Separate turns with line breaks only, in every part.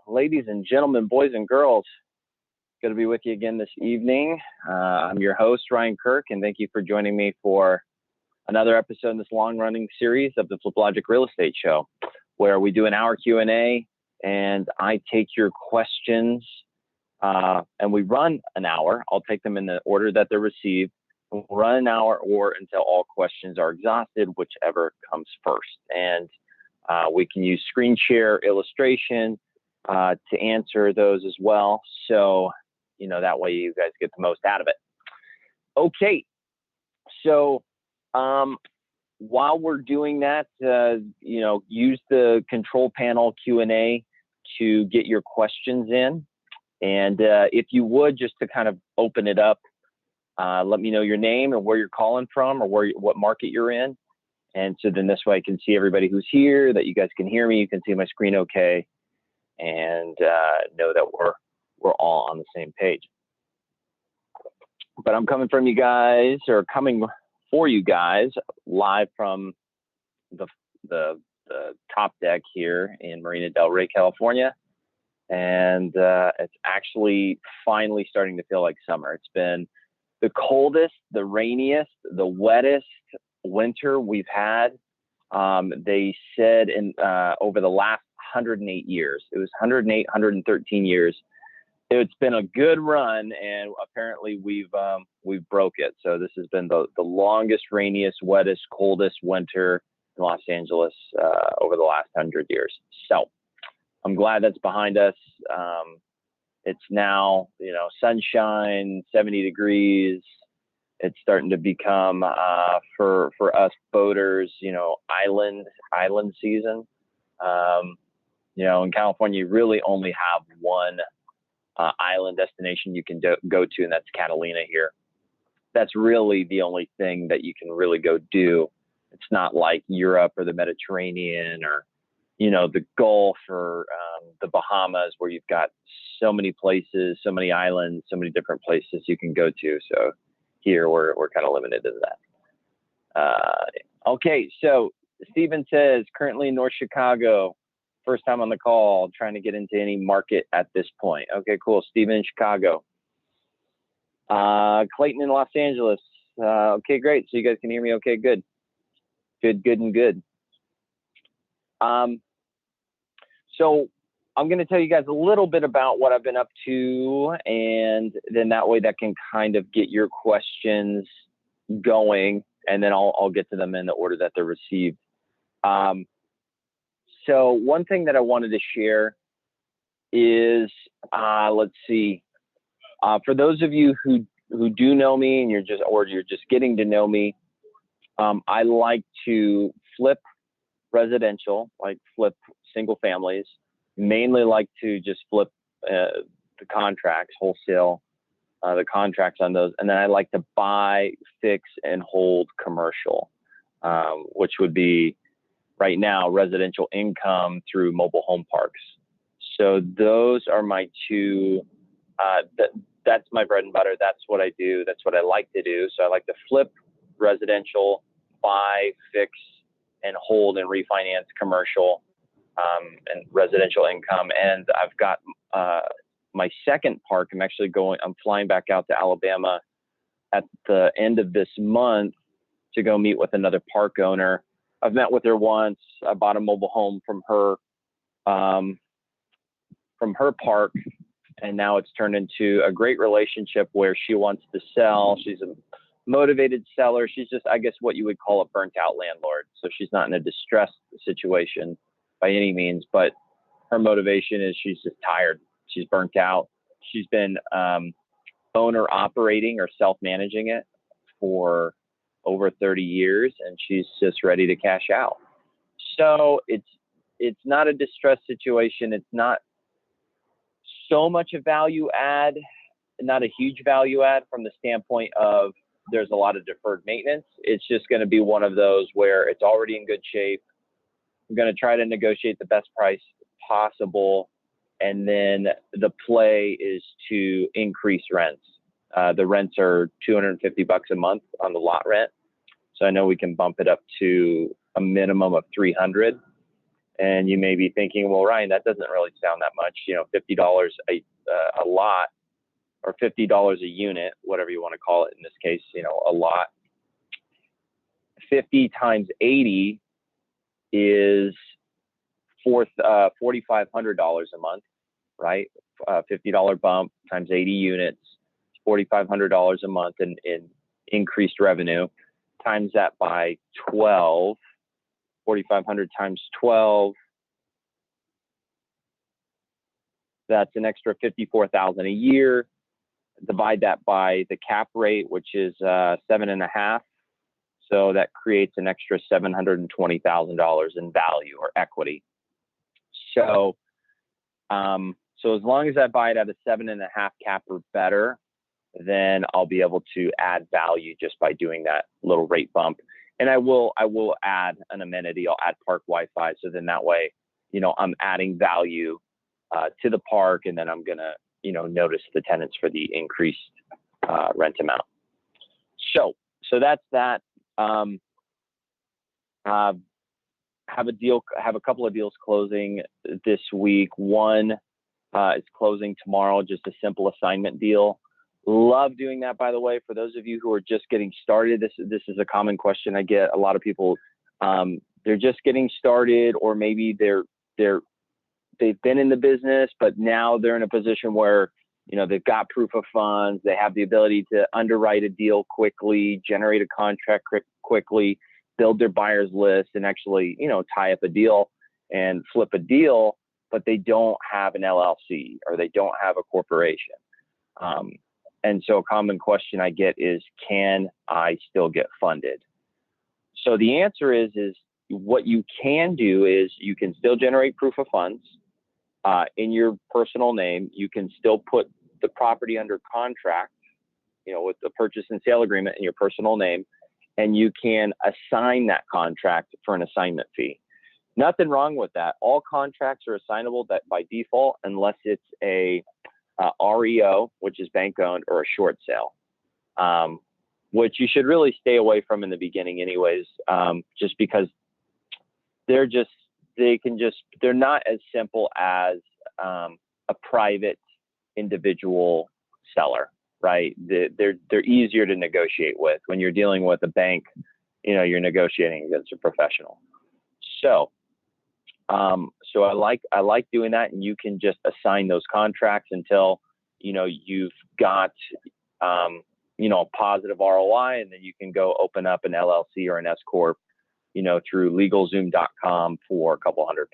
ladies and gentlemen, boys and girls. Good to be with you again this evening. I'm your host, Ryan Kirk, and thank you for joining me for another episode in this long-running series of the Fliplogic Real Estate Show, where we do an hour Q&A, and I take your questions, and we run an hour. I'll take them in the order that they're received. We'll run an hour or until all questions are exhausted, whichever comes first. And we can use screen share illustration to answer those as well. So, that way you guys get the most out of it. Okay. So, while we're doing that, use the control panel Q&A to get your questions in. And if you would, just to kind of open it up, let me know your name and where you're calling from or what market you're in. And so then this way I can see everybody who's here, that you guys can hear me, you can see my screen okay, and know that we're all on the same page. But I'm coming from you guys, or coming for you guys, live from the top deck here in Marina del Rey, California. And it's actually finally starting to feel like summer. It's been the coldest, the rainiest, the wettest winter we've had. They said in over the last 108 years. It was 108, 113 years. It's been a good run, and apparently we've broke it. So this has been the longest, rainiest, wettest, coldest winter in Los Angeles over the last 100 years. So I'm glad that's behind us. It's now, sunshine, 70 degrees. It's starting to become, for us boaters, island season. In California, you really only have one island destination you can go to, and that's Catalina here. That's really the only thing that you can really go do. It's not like Europe or the Mediterranean or, the Gulf or the Bahamas, where you've got so many places, so many islands, so many different places you can go to. So here we're kind of limited to that. Okay, so Steven says, currently in North Chicago, first time on the call, trying to get into any market at this point. Okay, cool. Steven in Chicago. Clayton in Los Angeles. Okay, great. So you guys can hear me okay? Good. Good. So I'm going to tell you guys a little bit about what I've been up to, and then that way that can kind of get your questions going, and then I'll get to them in the order that they're received. So one thing that I wanted to share is, let's see, for those of you who do know me and you're just getting to know me, I like to flip residential, like flip single families, mainly like to just flip the contracts, wholesale, the contracts on those. And then I like to buy, fix, and hold commercial, which would be right now residential income through mobile home parks. So those are my two, that's my bread and butter. That's what I do. That's what I like to do. So I like to flip residential, buy, fix, and hold and refinance commercial and residential income. And I've got my second park. I'm flying back out to Alabama at the end of this month to go meet with another park owner. I've met with her once. I bought a mobile home from her park, and now it's turned into a great relationship where she wants to sell. She's a motivated seller. She's just, I guess, what you would call a burnt out landlord. So she's not in a distressed situation by any means, but her motivation is she's just tired. She's burnt out. She's been owner operating or self-managing it for over 30 years, and she's just ready to cash out. So it's not a distressed situation. It's not so much a value add, not a huge value add from the standpoint of there's a lot of deferred maintenance. It's just going to be one of those where it's already in good shape. I'm going to try to negotiate the best price possible, and then the play is to increase rents. The rents are $250 a month on the lot rent. So I know we can bump it up to a minimum of $300. And you may be thinking, well, Ryan, that doesn't really sound that much. You know, $50 a lot, or $50 a unit, whatever you want to call it in this case, you know, a lot. 50 times 80 is $4,500 a month, right? $50 bump times 80 units, $4,500 a month in increased revenue. Times that by 12, 4,500 times 12, that's an extra $54,000 a year. Divide that by the cap rate, which is 7.5. So that creates an extra $720,000 in value or equity. So, so as long as I buy it at a 7.5 cap or better, then I'll be able to add value just by doing that little rate bump. And I will add an amenity. I'll add park Wi-Fi. So then that way, you know, I'm adding value to the park, and then I'm gonna, you know, notice the tenants for the increased rent amount. So that's that. Have a couple of deals closing this week. One is closing tomorrow, just a simple assignment deal. Love doing that, by the way. For those of you who are just getting started, this is a common question I get. A lot of people, they're just getting started, or maybe they've been in the business, but now they're in a position where, you know, they've got proof of funds, they have the ability to underwrite a deal quickly, generate a contract quickly, build their buyers list, and actually, you know, tie up a deal and flip a deal, but they don't have an LLC or they don't have a corporation. And so a common question I get is, can I still get funded? So the answer is what you can do is you can still generate proof of funds in your personal name. You can still put the property under contract, you know, with the purchase and sale agreement in your personal name, and you can assign that contract for an assignment fee. Nothing wrong with that. All contracts are assignable by default unless it's a REO, which is bank owned, or a short sale, which you should really stay away from in the beginning anyways, just because they're not as simple as a private individual seller, right? They're easier to negotiate with. When you're dealing with a bank, you know, you're negotiating against a professional. So I like doing that, and you can just assign those contracts until, you know, you've got, you know, a positive ROI, and then you can go open up an LLC or an S corp, you know, through LegalZoom.com for a couple $100.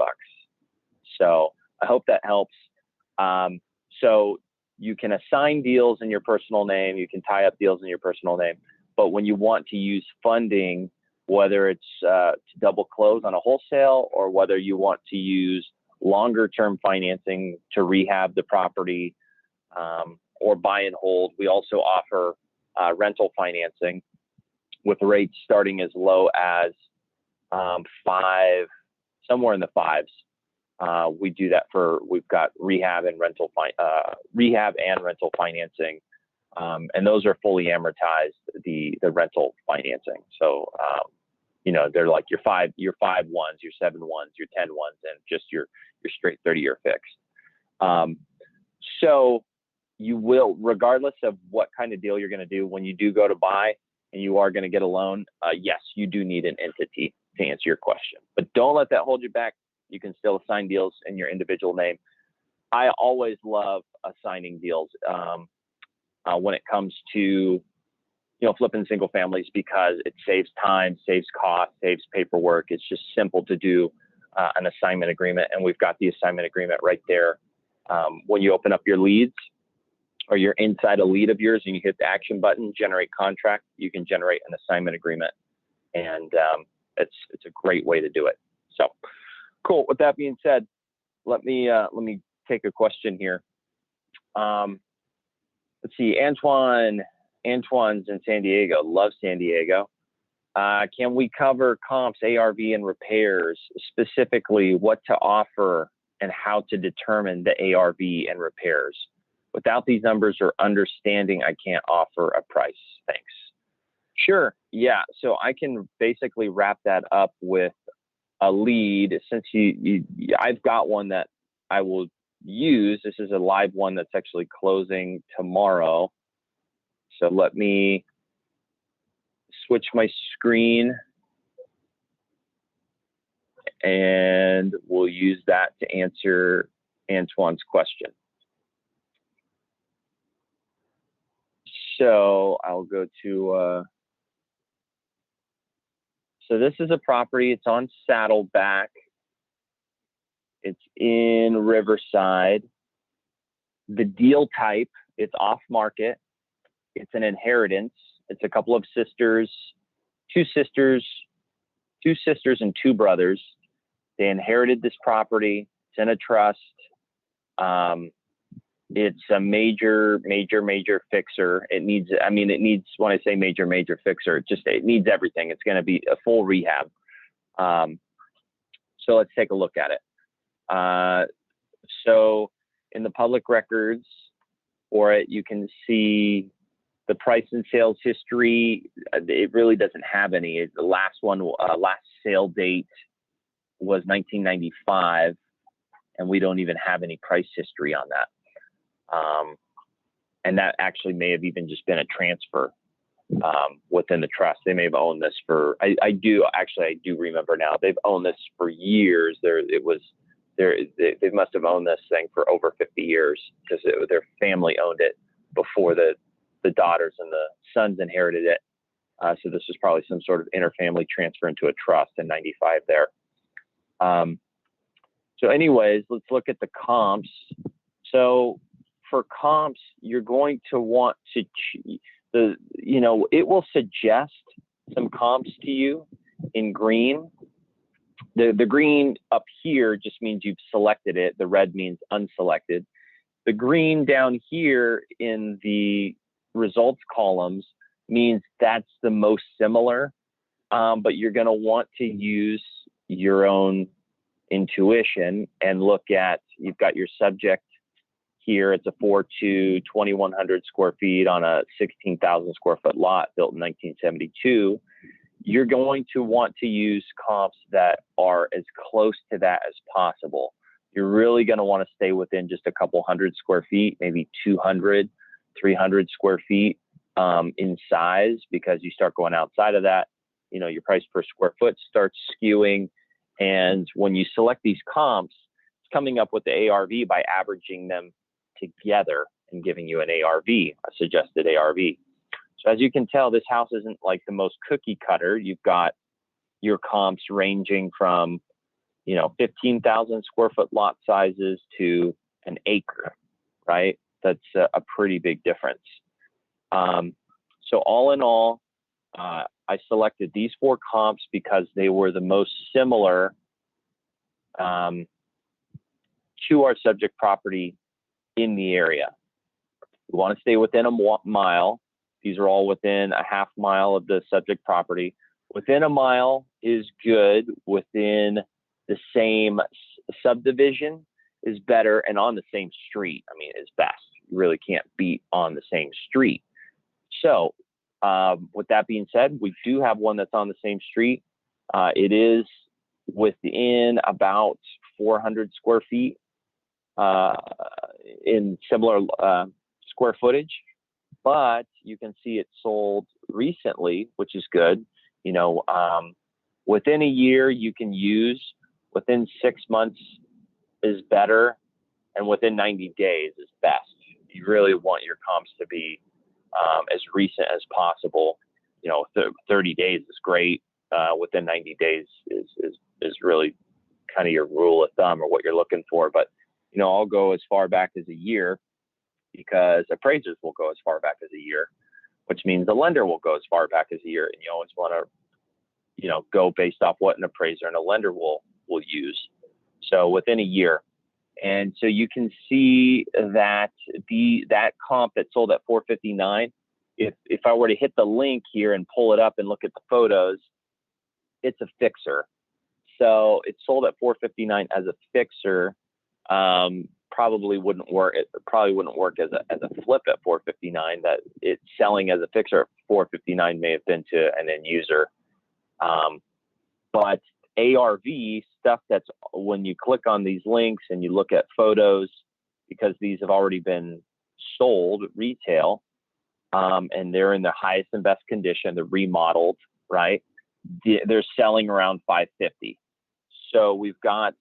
So I hope that helps. So you can assign deals in your personal name, you can tie up deals in your personal name, but when you want to use funding, whether it's to double close on a wholesale, or whether you want to use longer term financing to rehab the property, or buy and hold, we also offer rental financing with rates starting as low as somewhere in the 5s. We do that we've got rehab and rental financing, and those are fully amortized, the rental financing. So you know, they're like your 5 1s, your 7 1s, your 10 1s, and just your straight 30-year fixed. So you will, regardless of what kind of deal you're going to do, when you do go to buy and you are going to get a loan, yes, you do need an entity to answer your question, but don't let that hold you back. You can still assign deals in your individual name. I always love assigning deals when it comes to, you know, flipping single families, because it saves time, saves cost, saves paperwork. It's just simple to do an assignment agreement, and we've got the assignment agreement right there. When you open up your leads, or you're inside a lead of yours and you hit the action button, generate contract, you can generate an assignment agreement, and it's a great way to do it. So cool. With that being said, let me take a question here. Let's see, Antoine's in San Diego. Love San Diego. Can we cover comps, ARV, and repairs, specifically what to offer and how to determine the ARV and repairs? Without these numbers or understanding, I can't offer a price. Thanks. Sure. Yeah. So I can basically wrap that up with a lead, since I've got one that I will use. This is a live one that's actually closing tomorrow. So let me switch my screen and we'll use that to answer Antoine's question. So I'll go to, so this is a property, it's on Saddleback. It's in Riverside. The deal type, it's off market. It's an inheritance. It's a couple of sisters, two sisters and two brothers. They inherited this property. It's in a trust. It's a major fixer. It needs, when I say major fixer, it needs everything. It's going to be a full rehab. So let's take a look at it. So in the public records for it, you can see the price and sales history. It really doesn't have any. The last one, last sale date was 1995, and we don't even have any price history on that. And that actually may have even just been a transfer within the trust. They may have owned this for, I do remember now, they've owned this for years. They must have owned this thing for over 50 years because their family owned it before the daughters and the sons inherited it. So this was probably some sort of interfamily transfer into a trust in 95 there. So anyways, let's look at the comps. So for comps, you're going to want to, it will suggest some comps to you in green. The green up here just means you've selected it. The red means unselected. The green down here in the results columns means that's the most similar, but you're going to want to use your own intuition and look at, you've got your subject here. It's a 4-2, 2,100 square feet on a 16,000 square foot lot built in 1972. You're going to want to use comps that are as close to that as possible. You're really going to want to stay within just a couple hundred square feet, maybe 200, 300 square feet in size, because you start going outside of that, your price per square foot starts skewing. And when you select these comps, it's coming up with the ARV by averaging them together and giving you an ARV, a suggested ARV. So as you can tell, this house isn't like the most cookie cutter. You've got your comps ranging from, 15,000 square foot lot sizes to an acre, right? That's a pretty big difference. So all in all, I selected these 4 comps because they were the most similar to our subject property in the area. We want to stay within a mile. These are all within a half mile of the subject property. Within a mile is good. Within the same subdivision is better, and on the same street, is best. You really can't beat on the same street. So with that being said, we do have one that's on the same street. It is within about 400 square feet in similar square footage, but you can see it sold recently, which is good. Within a year you can use, within 6 months is better, and within 90 days is best. You really want your comps to be as recent as possible. 30 days is great. Within 90 days is really kind of your rule of thumb or what you're looking for. But, I'll go as far back as a year, because appraisers will go as far back as a year, which means the lender will go as far back as a year. And you always want to, go based off what an appraiser and a lender will use. So within a year. And so you can see that that comp that sold at 459, if I were to hit the link here and pull it up and look at the photos, it's a fixer. So it sold at 459 as a fixer. Probably wouldn't work. It probably wouldn't work as a flip at 459. That it's selling as a fixer at 459 may have been to an end user. But ARV stuff that's when you click on these links and you look at photos, because these have already been sold retail, and they're in the highest and best condition, they're remodeled, right? They're selling around 550. So we've got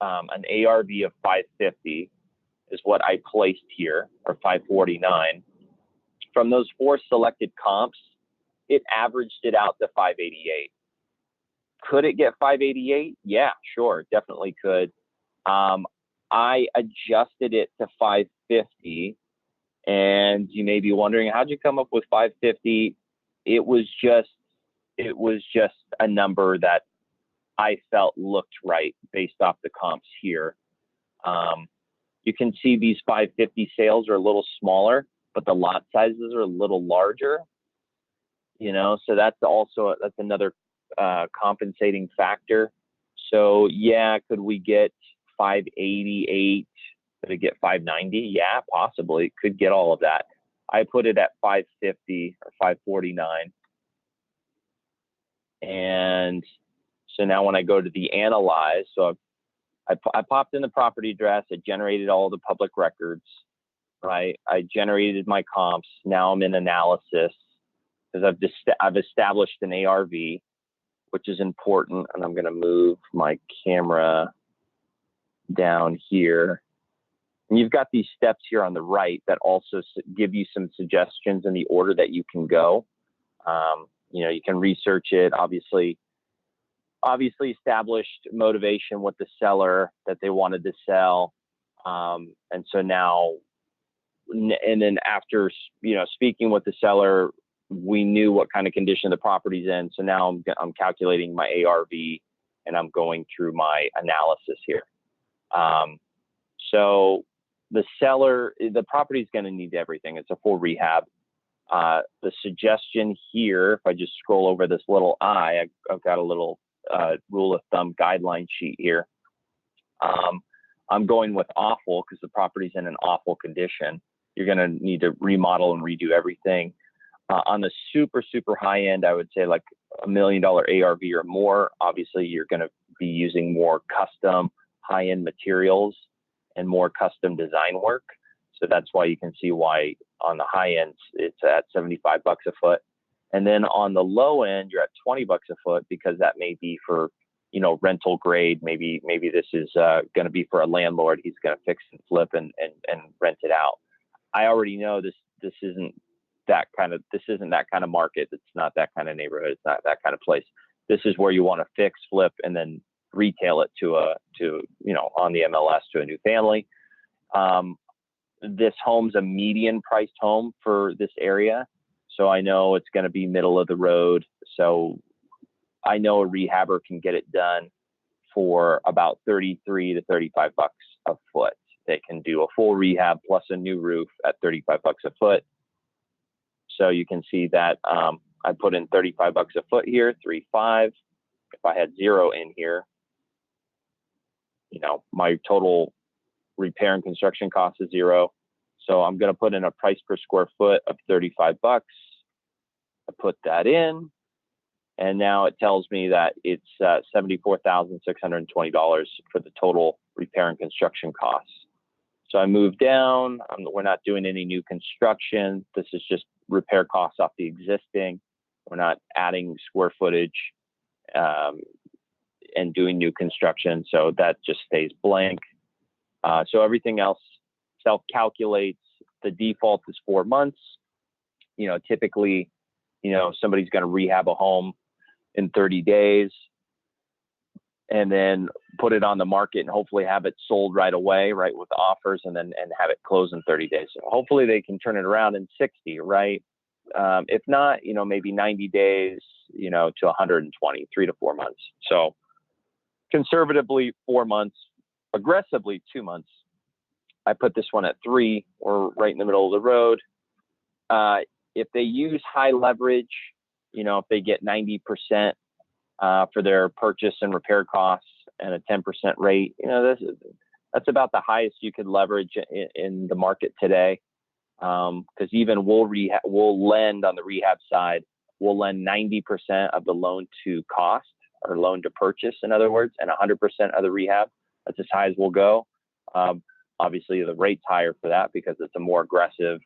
an ARV of 550 is what I placed here, or 549. From those 4 selected comps, it averaged it out to 588. Could it get 588? Yeah, sure, definitely could. I adjusted it to 550, and you may be wondering, how'd you come up with 550? It was just a number that I felt looked right based off the comps here. You can see these 550 sales are a little smaller, but the lot sizes are a little larger. So that's another compensating factor. So yeah, could we get 588? Could it get 590? Yeah, possibly. Could get all of that. I put it at 550 or 549. And so now when I go to the analyze, so I popped in the property address, I generated all the public records, right? I generated my comps. Now I'm in analysis because I've established an ARV, which is important. And I'm going to move my camera down here. And you've got these steps here on the right that also give you some suggestions in the order that you can go. You can research it, obviously established motivation with the seller that they wanted to sell. And so now, and then after, speaking with the seller, we knew what kind of condition the property's in. So now I'm calculating my ARV and I'm going through my analysis here. So the property is going to need everything. It's a full rehab. The suggestion here, if I just scroll over this little I've got a little rule of thumb guideline sheet here. I'm going with awful because the property's in an awful condition. You're going to need to remodel and redo everything. On the super, super high end, I would say like $1 million ARV or more. Obviously, you're going to be using more custom high-end materials and more custom design work. So that's why you can see why on the high end, it's at $75 a foot. And then on the low end, you're at $20 a foot because that may be for, rental grade. Maybe this is going to be for a landlord. He's going to fix and flip and rent it out. I already know this isn't that kind of market. It's not that kind of neighborhood. It's not that kind of place. This is where you want to fix, flip, and then retail it on the MLS to a new family. This home's a median priced home for this area. So I know it's going to be middle of the road. So I know a rehabber can get it done for about $33 to $35 a foot. They can do a full rehab plus a new roof at $35 a foot. So you can see that I put in $35 a foot here, 3.5. If I had 0 in here, my total repair and construction cost is 0. So I'm going to put in a price per square foot of $35. I put that in, and now it tells me that it's $74,620 for the total repair and construction costs. So I moved down. We're not doing any new construction. This is just repair costs off the existing. We're not adding square footage and doing new construction. So that just stays blank. So everything else self-calculates. The default is 4 months. Typically, somebody's going to rehab a home in 30 days and then put it on the market and hopefully have it sold right away, right, with offers, and have it close in 30 days. So hopefully they can turn it around in 60, right? If not, maybe 90 days, to 120, 3 to 4 months. So conservatively 4 months, aggressively 2 months. I put this one at 3, or right in the middle of the road. If they use high leverage, if they get 90% for their purchase and repair costs and a 10% rate, that's about the highest you could leverage in the market today. Because even we'll lend on the rehab side, we'll lend 90% of the loan to cost or loan to purchase, in other words, and 100% of the rehab. That's as high as we'll go. Obviously, the rate's higher for that because it's a more aggressive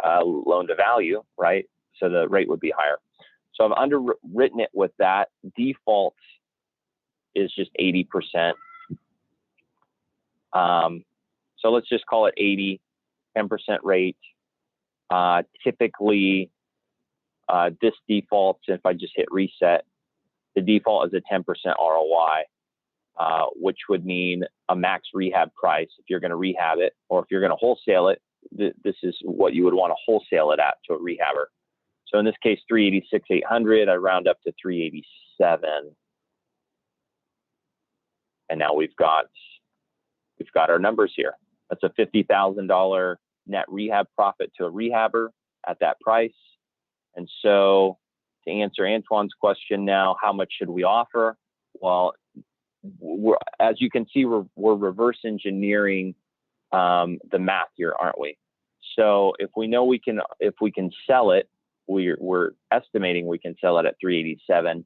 loan to value, right? So the rate would be higher. So I've underwritten it with that. Default is just 80%. So let's just call it 80, 10% rate. Typically, this defaults, if I just hit reset, the default is a 10% ROI, which would mean a max rehab price if you're going to rehab it, or if you're going to wholesale it. This is what you would want to wholesale it at to a rehabber. So in this case, 386,800. I round up to 387, and now we've got our numbers here. That's a $50,000 net rehab profit to a rehabber at that price. And so to answer Antoine's question now, how much should we offer? Well, as you can see, we're reverse engineering the math here, aren't we? So if we know if we can sell it, we're estimating we can sell it at 387.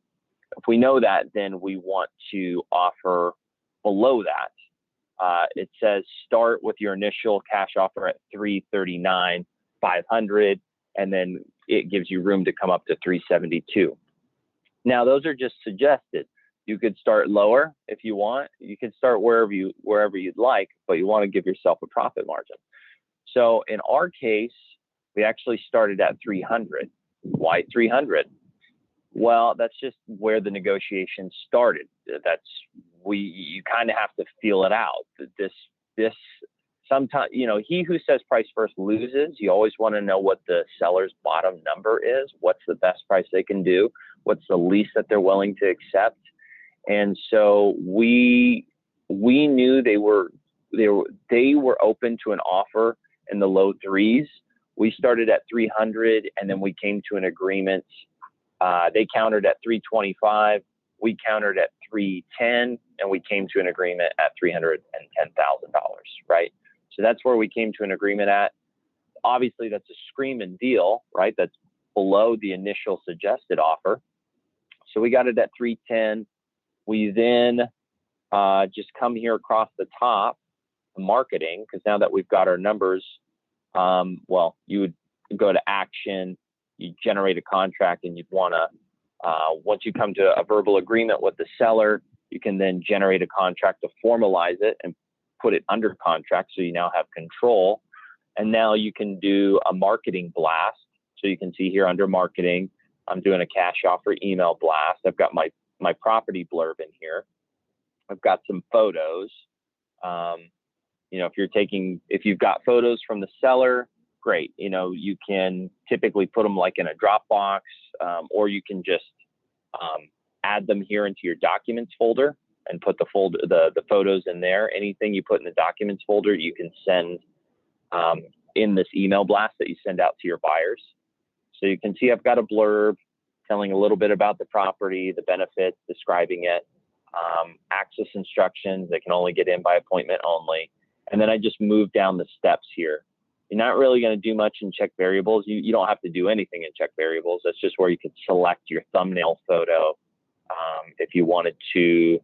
If we know that, then we want to offer below that. It says start with your initial cash offer at 339,500, and then it gives you room to come up to 372. Now those are just suggested. You could start lower if you want. You can start wherever you'd like, but you want to give yourself a profit margin. So in our case, we actually started at 300. Why 300? Well, that's just where the negotiation started. You kind of have to feel it out. This sometimes, he who says price first loses. You always want to know what the seller's bottom number is. What's the best price they can do? What's the least that they're willing to accept? And so we knew they were open to an offer in the low threes. We started at 300, and then we came to an agreement. They countered at 325. We countered at 310, and we came to an agreement at $310,000, right? So that's where we came to an agreement at. Obviously, that's a screaming deal, right? That's below the initial suggested offer. So we got it at 310. We then just come here across the top, marketing, because now that we've got our numbers, well, you would go to action, you generate a contract, and you'd want to, once you come to a verbal agreement with the seller, you can then generate a contract to formalize it and put it under contract, so you now have control. And now you can do a marketing blast. So you can see here under marketing, I'm doing a cash offer email blast. I've got my property blurb in here. I've got some photos. If you've got photos from the seller, great. You can typically put them like in a Dropbox, or you can just add them here into your documents folder and put the photos in there. Anything you put in the documents folder, you can send in this email blast that you send out to your buyers. So you can see I've got a blurb telling a little bit about the property, the benefits, describing it, access instructions. They can only get in by appointment only. And then I just move down the steps here. You're not really going to do much in check variables. You don't have to do anything in check variables. That's just where you could select your thumbnail photo if you wanted to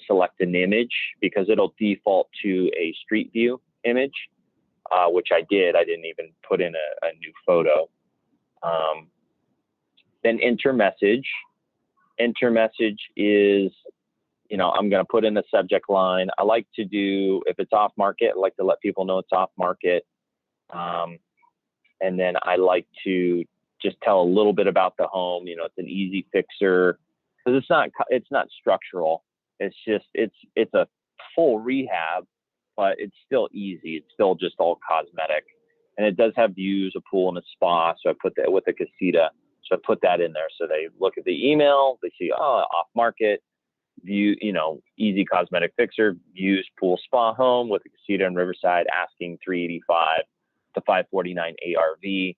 select an image, because it'll default to a street view image, which I did. I didn't even put in a new photo. Then enter message. Enter message is, I'm going to put in the subject line. I like to do, if it's off market, I like to let people know it's off market. And then I like to just tell a little bit about the home. It's an easy fixer, because it's not structural. It's just, it's a full rehab, but it's still easy. It's still just all cosmetic. And it does have views, a pool and a spa. So I put that with a casita. So I put that in there. So they look at the email, they see, off market, view, easy cosmetic fixer, views, pool, spa home with a casita in Riverside, asking 385 to 549 ARV.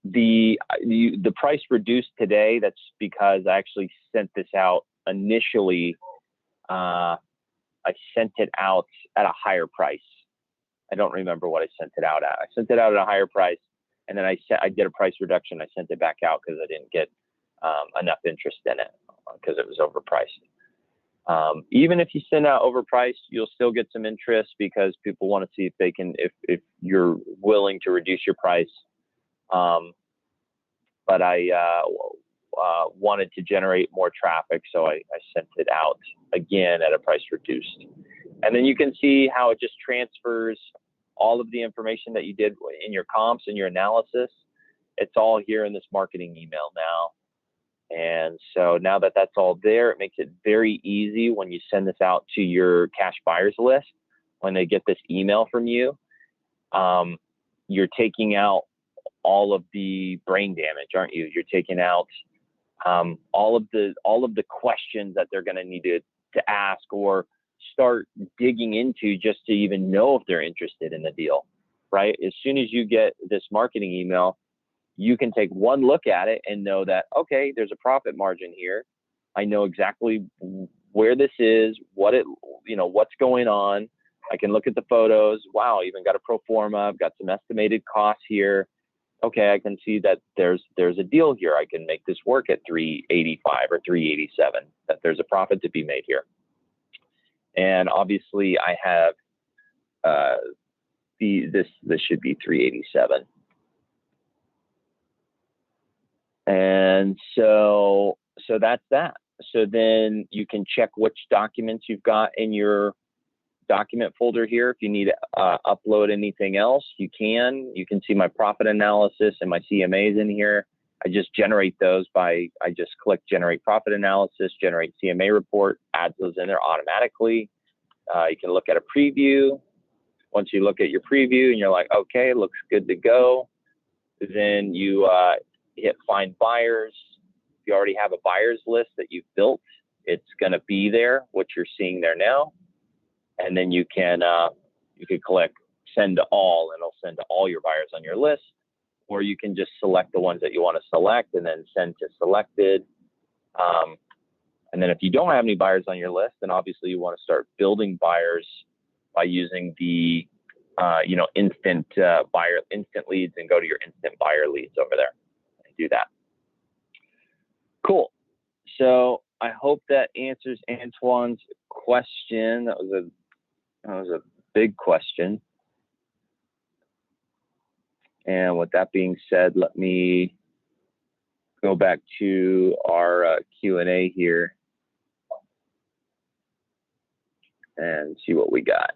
The price reduced today. That's because I actually sent this out initially. I sent it out at a higher price. I don't remember what I sent it out at. I sent it out at a higher price, and then I did a price reduction. I sent it back out because I didn't get enough interest in it because it was overpriced. Even if you send out overpriced, you'll still get some interest because people want to see if they can, if you're willing to reduce your price. But I wanted to generate more traffic, so I sent it out again at a price reduced. And then you can see how it just transfers all of the information that you did in your comps and your analysis. It's all here in this marketing email now. And so now that that's all there, it makes it very easy when you send this out to your cash buyers list. When they get this email from you, you're taking out all of the brain damage, aren't you? You're taking out all of the questions that they're going to need to ask or start digging into just to even know if they're interested in the deal, right? As soon as you get this marketing email, you can take one look at it and know that, okay, there's a profit margin here. I know exactly where this is, what's going on. I can look at the photos. Wow, even got a pro forma. I've got some estimated costs here. Okay, I can see that there's a deal here. I can make this work at 385 or 387, that there's a profit to be made here. And obviously I have this should be 387. And so that's that. So then you can check which documents you've got in your document folder here. If you need to upload anything else, you can. You can see my profit analysis and my CMAs in here. I just generate those I just click generate profit analysis, generate CMA report, adds those in there automatically. You can look at a preview. Once you look at your preview and you're like, okay, looks good to go, then you hit find buyers. If you already have a buyers list that you've built, it's going to be there, what you're seeing there now. And then you can click send to all, and it'll send to all your buyers on your list. Or you can just select the ones that you want to select and then send to selected. And then if you don't have any buyers on your list, then obviously you want to start building buyers by using the instant leads, and go to your instant buyer leads over there and do that. Cool. So I hope that answers Antoine's question. That was a big question. And with that being said, let me go back to our Q&A here and see what we got.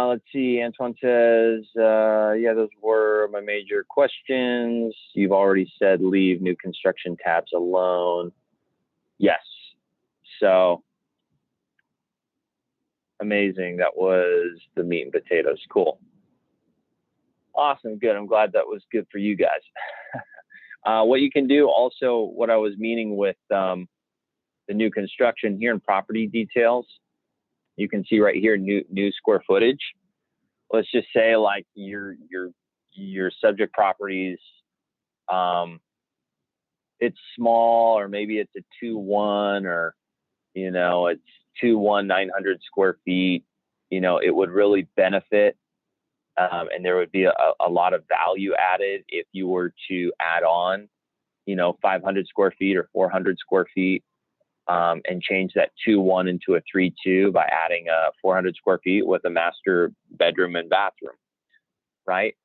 Let's see. Antoine says, yeah, those were my major questions. You've already said leave new construction tabs alone. Yes. So amazing. That was the meat and potatoes. Cool. Awesome. Good. I'm glad that was good for you guys. What you can do also, what I was meaning with the new construction here in property details, you can see right here, new square footage. Let's just say like your subject properties, it's small, or maybe it's a 2-1, or, it's 2-1, 900 square feet. It would really benefit, and there would be a lot of value added if you were to add on, 500 square feet or 400 square feet. And change that 2-1 into a 3-2 by adding 400 square feet with a master bedroom and bathroom, right?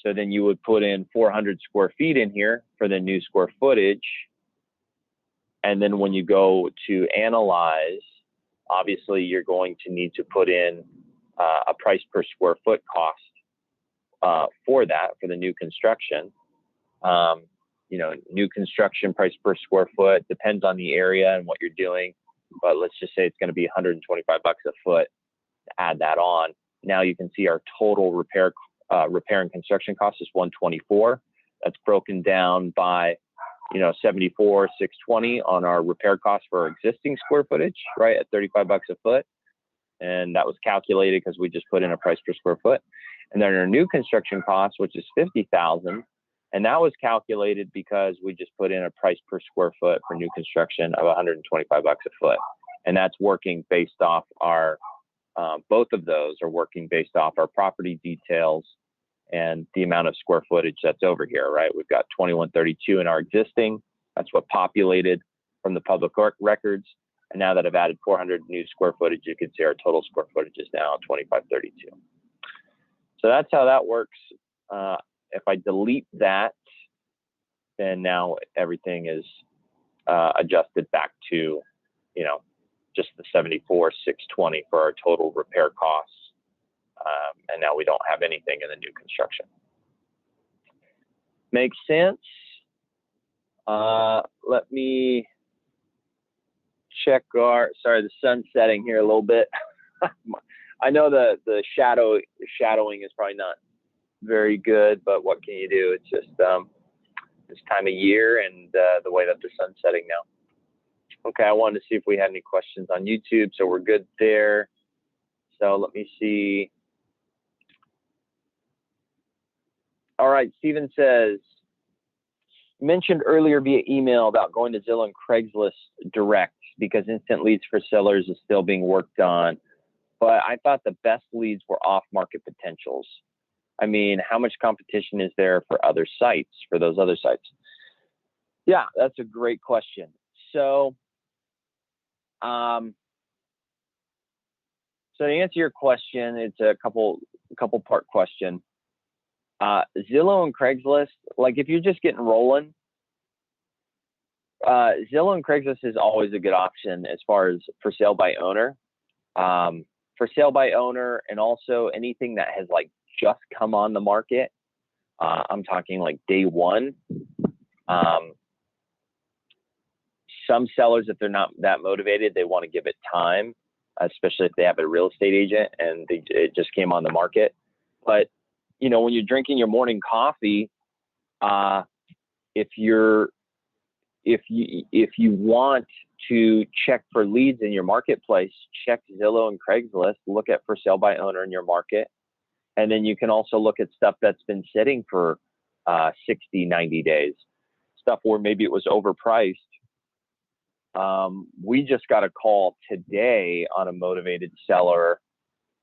So then you would put in 400 square feet in here for the new square footage. And then when you go to analyze, obviously you're going to need to put in a price per square foot cost for the new construction. New construction price per square foot depends on the area and what you're doing, but let's just say it's going to be $125 a foot to add that on. Now you can see our total repair and construction cost is $124. That's broken down by, $74,620 on our repair cost for our existing square footage, right, at $35 a foot. And that was calculated because we just put in a price per square foot. And then our new construction cost, which is $50,000. And that was calculated because we just put in a price per square foot for new construction of $125 a foot. And that's working based off our, both of those are working based off our property details and the amount of square footage that's over here, right? We've got 2132 in our existing. That's what populated from the public records. And now that I've added 400 new square footage, you can see our total square footage is now 2532. So that's how that works. If I delete that, then now everything is adjusted back to, just the 74,620 for our total repair costs. And now we don't have anything in the new construction. Makes sense? Let me check sorry, the sun's setting here a little bit. I know the shadowing is probably not very good, but what can you do? It's just this time of year and the way that the sun's setting now. Okay, I wanted to see if we had any questions on YouTube, so we're good there. So let me see. All right, Steven says, you mentioned earlier via email about going to Zillow and Craigslist direct because instant leads for sellers is still being worked on. But I thought the best leads were off-market potentials. I mean, how much competition is there for other sites, for those other sites? Yeah, that's a great question. So, to answer your question, it's a couple part question. Zillow and Craigslist, like if you're just getting rolling, Zillow and Craigslist is always a good option as far as for sale by owner. For sale by owner and also anything that has like just come on the market. I'm talking like day one. Some sellers, if they're not that motivated, they want to give it time, especially if they have a real estate agent and it just came on the market. But, when you're drinking your morning coffee, if you want to check for leads in your marketplace, check Zillow and Craigslist, look at for sale by owner in your market. And then you can also look at stuff that's been sitting for 60, 90 days, stuff where maybe it was overpriced. We just got a call today on a motivated seller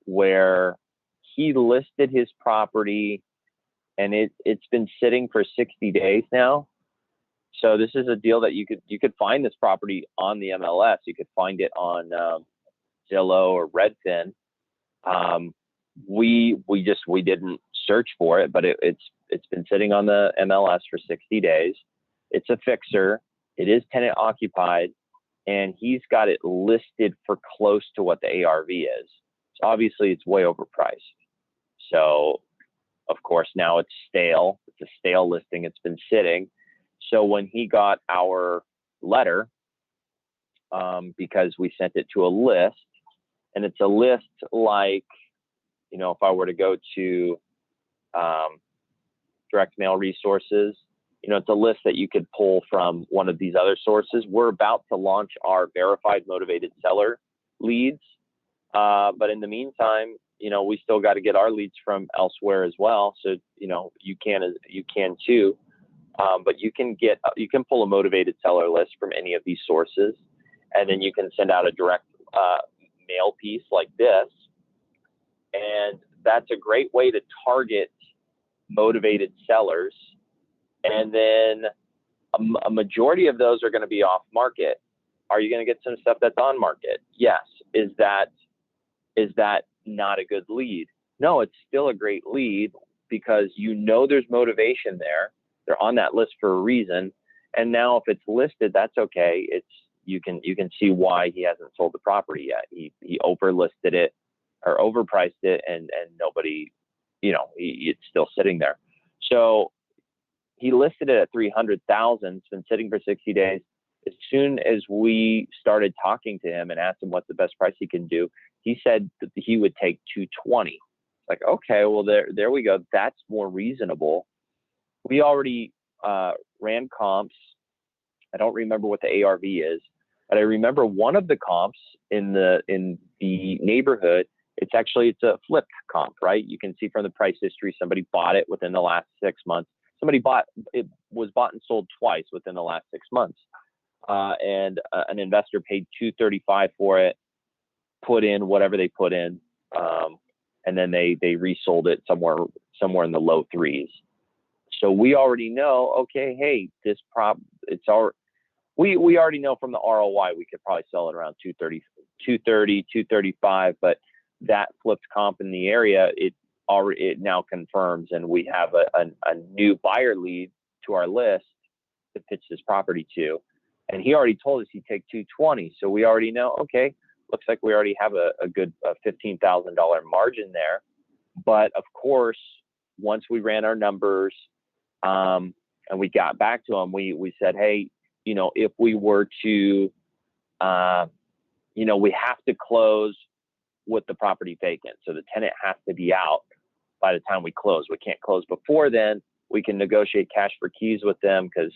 where he listed his property and it's been sitting for 60 days now. So this is a deal that you could find this property on the MLS. You could find it on Zillow or Redfin. We didn't search for it, but it's been sitting on the MLS for 60 days. It's a fixer. It is tenant occupied, and he's got it listed for close to what the ARV is. So obviously it's way overpriced. So of course now it's stale. It's a stale listing. It's been sitting. So when he got our letter, because we sent it to a list, and it's a list like, if I were to go to direct mail resources, it's a list that you could pull from one of these other sources. We're about to launch our verified motivated seller leads. But in the meantime, we still got to get our leads from elsewhere as well. So, you can too. But you can pull a motivated seller list from any of these sources, and then you can send out a direct mail piece like this. And that's a great way to target motivated sellers. And then a majority of those are going to be off market. Are you going to get some stuff that's on market? Yes. Is that not a good lead? No, it's still a great lead because there's motivation there. They're on that list for a reason. And now if it's listed, that's okay. You can see why he hasn't sold the property yet. He overlisted it or overpriced it, and nobody, it's still sitting there. So he listed it at 300,000. It's been sitting for 60 days. As soon as we started talking to him and asked him what's the best price he can do, he said that he would take 220. Like, okay, well there we go. That's more reasonable. We already ran comps. I don't remember what the ARV is, but I remember one of the comps in the neighborhood. It's a flip comp, right? You can see from the price history, somebody bought it within the last 6 months. It was bought and sold twice within the last 6 months. And an investor paid $235 for it, put in whatever they put in, and then they resold it somewhere somewhere in the low threes. So we already know, okay, hey, we already know from the ROI we could probably sell it around 235, but that flipped comp in the area, it now confirms, and we have a new buyer lead to our list to pitch this property to. And he already told us he'd take 220. So we already know, okay, looks like we already have a good $15,000 margin there. But of course, once we ran our numbers, and we got back to him, we said, hey, if we were to, we have to close with the property vacant. So the tenant has to be out by the time we close. We can't close before then. We can negotiate cash for keys with them because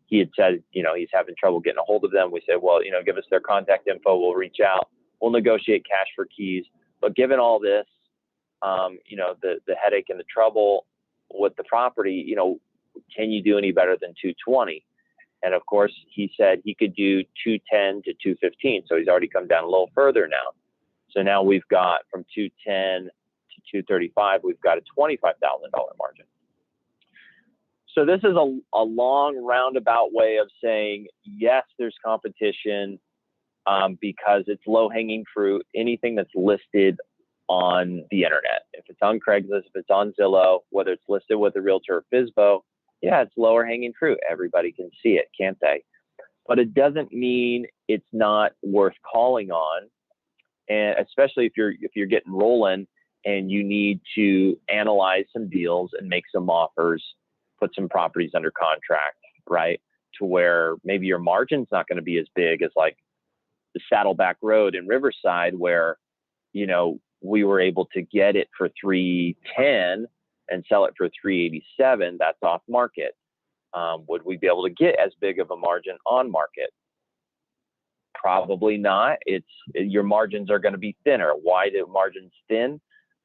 he had said, he's having trouble getting a hold of them. We said, well, give us their contact info. We'll reach out. We'll negotiate cash for keys. But given all this, the headache and the trouble with the property, can you do any better than 220? And of course, he said he could do 210 to 215. So he's already come down a little further now. So now we've got from 210 to 235, we've got a $25,000 margin. So this is a long roundabout way of saying, yes, there's competition because it's low-hanging fruit. Anything that's listed on the internet, if it's on Craigslist, if it's on Zillow, whether it's listed with a realtor or FSBO, yeah, it's lower hanging fruit. Everybody can see it, can't they? But it doesn't mean it's not worth calling on. And especially if you're getting rolling and you need to analyze some deals and make some offers, put some properties under contract, right? To where maybe your margin's not going to be as big as like the Saddleback Road in Riverside, where, we were able to get it for 310 and sell it for 387. That's off market. Would we be able to get as big of a margin on market? Probably not. Your margins are going to be thinner. Why do margins thin?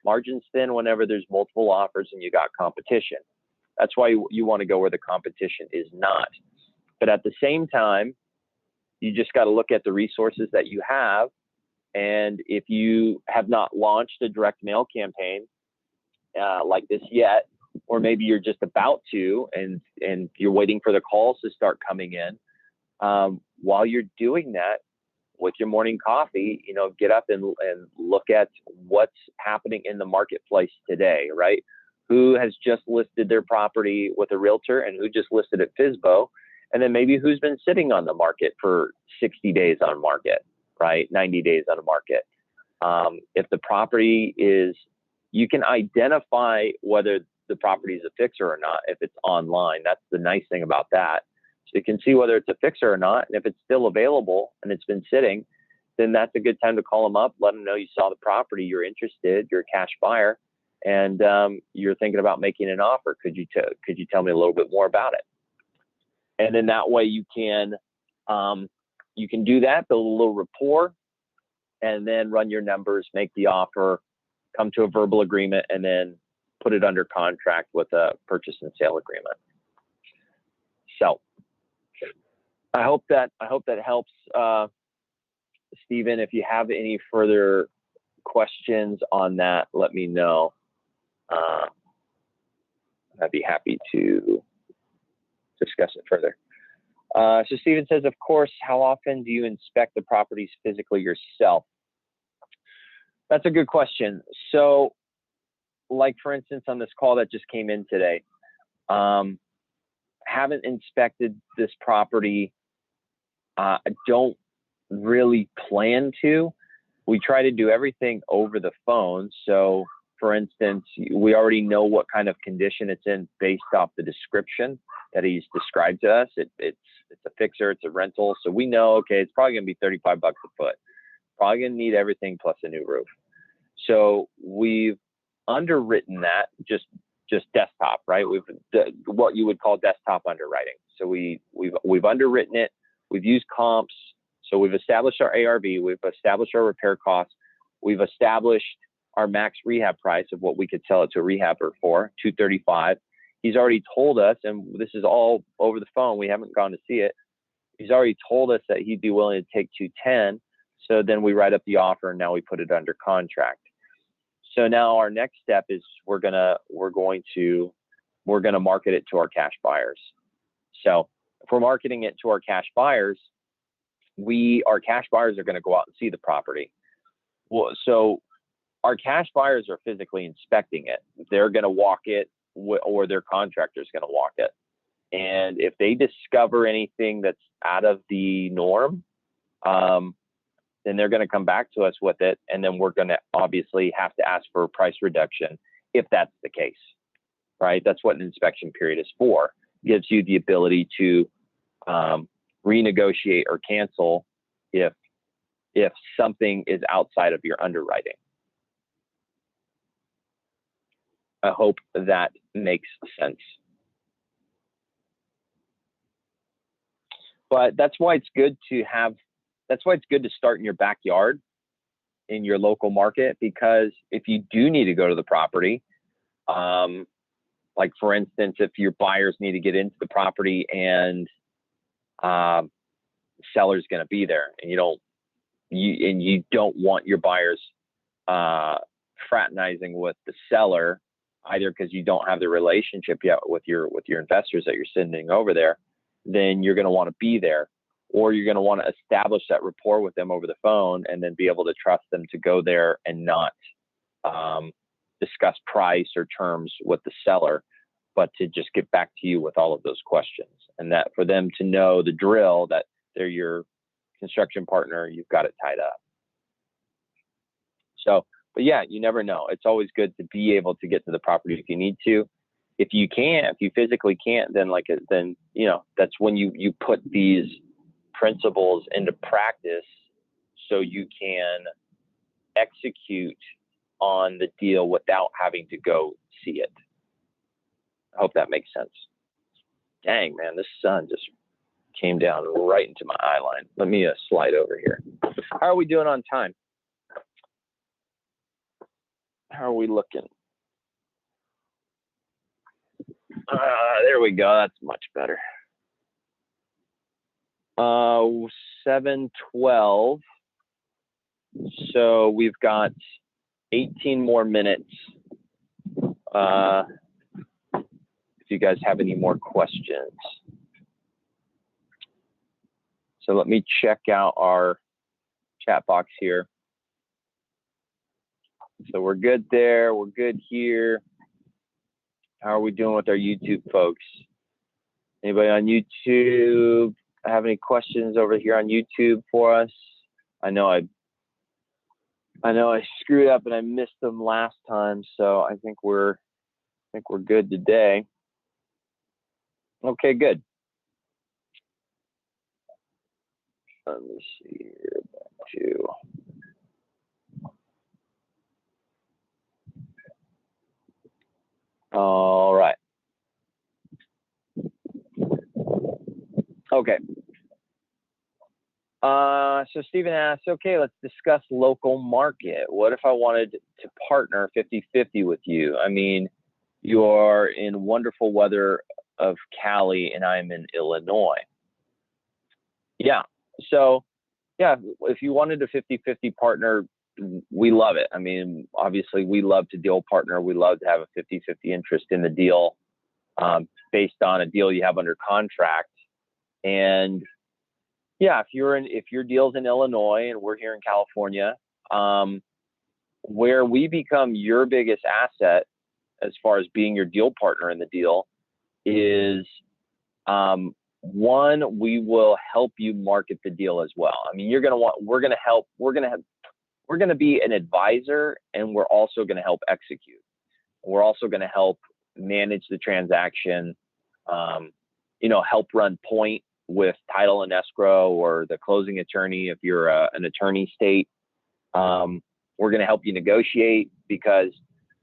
Margins thin whenever there's multiple offers and you got competition. That's why you want to go where the competition is not. But at the same time, you just got to look at the resources that you have. And if you have not launched a direct mail campaign like this yet, or maybe you're just about to, and you're waiting for the calls to start coming in, while you're doing that with your morning coffee, get up and look at what's happening in the marketplace today, right? Who has just listed their property with a realtor and who just listed at FSBO, and then maybe who's been sitting on the market for 60 days on market, right? 90 days on the market. If the property is, you can identify whether the property is a fixer or not if it's online. That's the nice thing about that. So you can see whether it's a fixer or not. And if it's still available and it's been sitting, then that's a good time to call them up, let them know you saw the property, you're interested, you're a cash buyer, and you're thinking about making an offer. Could you tell me a little bit more about it? And then that way you can do that, build a little rapport, and then run your numbers, make the offer, come to a verbal agreement, and then put it under contract with a purchase and sale agreement. So I hope that helps, Stephen. If you have any further questions on that, let me know. I'd be happy to discuss it further. So Stephen says, of course, how often do you inspect the properties physically yourself? That's a good question. So like, for instance, on this call that just came in today, haven't inspected this property. I don't really plan to. We try to do everything over the phone. So for instance, we already know what kind of condition it's in based off the description that he's described to us. It's a fixer, it's a rental. So we know, okay, it's probably gonna be $35 a foot. Probably gonna need everything plus a new roof. So we've underwritten that just desktop, right? What you would call desktop underwriting. So we've underwritten it. We've used comps. So we've established our ARV. We've established our repair costs. We've established our max rehab price of what we could sell it to a rehabber for, $235. He's already told us, and this is all over the phone, we haven't gone to see it. He's already told us that he'd be willing to take $210. So then we write up the offer and now we put it under contract. So now our next step is we're gonna market it to our cash buyers. So if we're marketing it to our cash buyers, our cash buyers are going to go out and see the property. Well, so our cash buyers are physically inspecting it. They're going to walk it, or their contractor is going to walk it. And if they discover anything that's out of the norm, then they're going to come back to us with it. And then we're going to obviously have to ask for a price reduction if that's the case, right? That's what an inspection period is for. It gives you the ability to renegotiate or cancel if something is outside of your underwriting. I hope that makes sense. But that's why it's good to start in your backyard in your local market, because if you do need to go to the property, like for instance, if your buyers need to get into the property and seller's going to be there, and you don't want your buyers fraternizing with the seller, either because you don't have the relationship yet with your investors that you're sending over there, then you're going to want to be there, or you're going to want to establish that rapport with them over the phone, and then be able to trust them to go there and not discuss price or terms with the seller, but to just get back to you with all of those questions, and that for them to know the drill, that they're your construction partner, you've got it tied up. So, but yeah, you never know. It's always good to be able to get to the property if you need to. If you physically can't, then that's when you put these principles into practice so you can execute on the deal without having to go see it. I hope that makes sense. Dang, man, this sun just came down right into my eye line. Let me slide over here. How are we doing on time? How are we looking? There we go. That's much better. 7:12. So we've got 18 more minutes. If you guys have any more questions. So let me check out our chat box here. So we're good there. We're good here. How are we doing with our YouTube folks? Anybody on YouTube have any questions over here on YouTube for us? I know I screwed up and I missed them last time, so I think we're good today. Okay, good. Let me see here. Back to all right. Okay. So Stephen asks, okay, let's discuss local market. What if I wanted to partner 50-50 with you? I mean, you are in wonderful weather of Cali and I'm in Illinois. Yeah. So yeah, if you wanted a 50-50 partner, we love it. I mean, obviously we love to deal partner. We love to have a 50-50 interest in the deal, based on a deal you have under contract. And yeah, if your deal's in Illinois and we're here in California, where we become your biggest asset as far as being your deal partner in the deal is, one, we will help you market the deal as well. I mean, we're going to be an advisor, and we're also going to help execute. We're also going to help manage the transaction, help run point with title and escrow, or the closing attorney if you're an attorney state. We're going to help you negotiate, because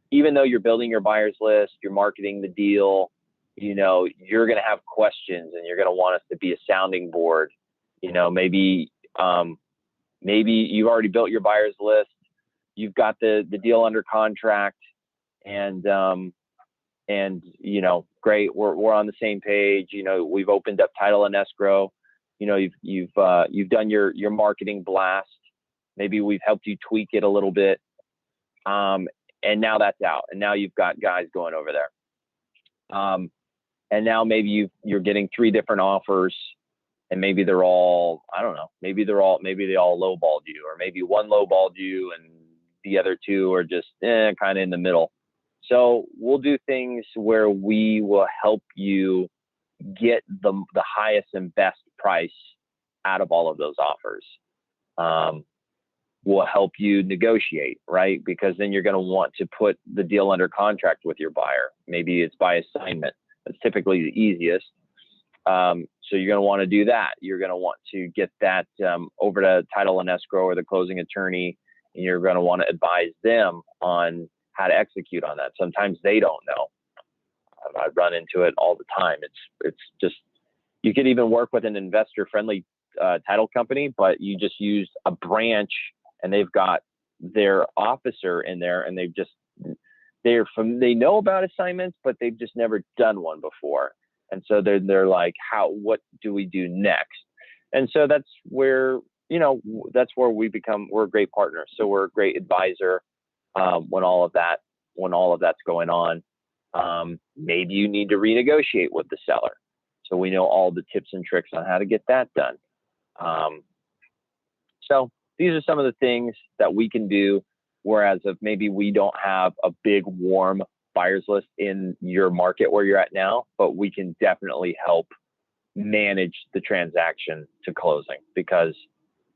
even though you're building your buyer's list, you're marketing the deal, you're going to have questions, and you're going to want us to be a sounding board. Maybe you've already built your buyer's list, you've got the deal under contract, and great, we're on the same page. We've opened up title and escrow. You've done your marketing blast. Maybe we've helped you tweak it a little bit. and now that's out, and now you've got guys going over there. And now maybe you're getting 3 different offers, and maybe they're all, I don't know, maybe they all lowballed you, or maybe one lowballed you and the other 2 are just kind of in the middle. So we'll do things where we will help you get the highest and best price out of all of those offers. We'll help you negotiate, right? Because then you're going to want to put the deal under contract with your buyer. Maybe it's by assignment. That's typically the easiest. So you're going to want to do that. You're going to want to get that over to title and escrow or the closing attorney, and you're going to want to advise them on how to execute on that. Sometimes they don't know. I run into it all the time. It's just, you could even work with an investor-friendly title company, but you just use a branch, and they've got their officer in there, and they know about assignments, but they've just never done one before. And so they're like, what do we do next? And so that's where, we're a great partner. So we're a great advisor when all of that's going on. Maybe you need to renegotiate with the seller. So we know all the tips and tricks on how to get that done. So these are some of the things that we can do, whereas if maybe we don't have a big warm buyers list in your market where you're at now, but we can definitely help manage the transaction to closing, because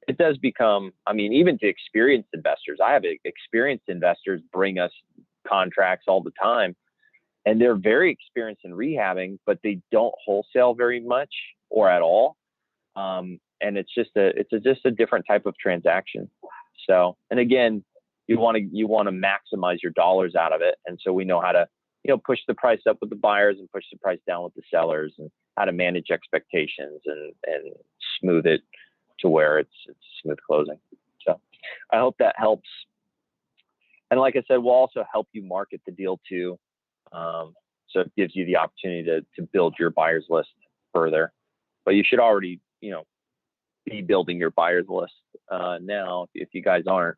it does become, even to experienced investors, I have experienced investors bring us contracts all the time, and they're very experienced in rehabbing, but they don't wholesale very much or at all. And it's just a different type of transaction. So, and again, you want to maximize your dollars out of it. And so we know how to, push the price up with the buyers and push the price down with the sellers, and how to manage expectations and smooth it to where it's smooth closing. So I hope that helps. And like I said, we'll also help you market the deal too. So it gives you the opportunity to build your buyers list further, but you should already, be building your buyers list now. If you guys aren't,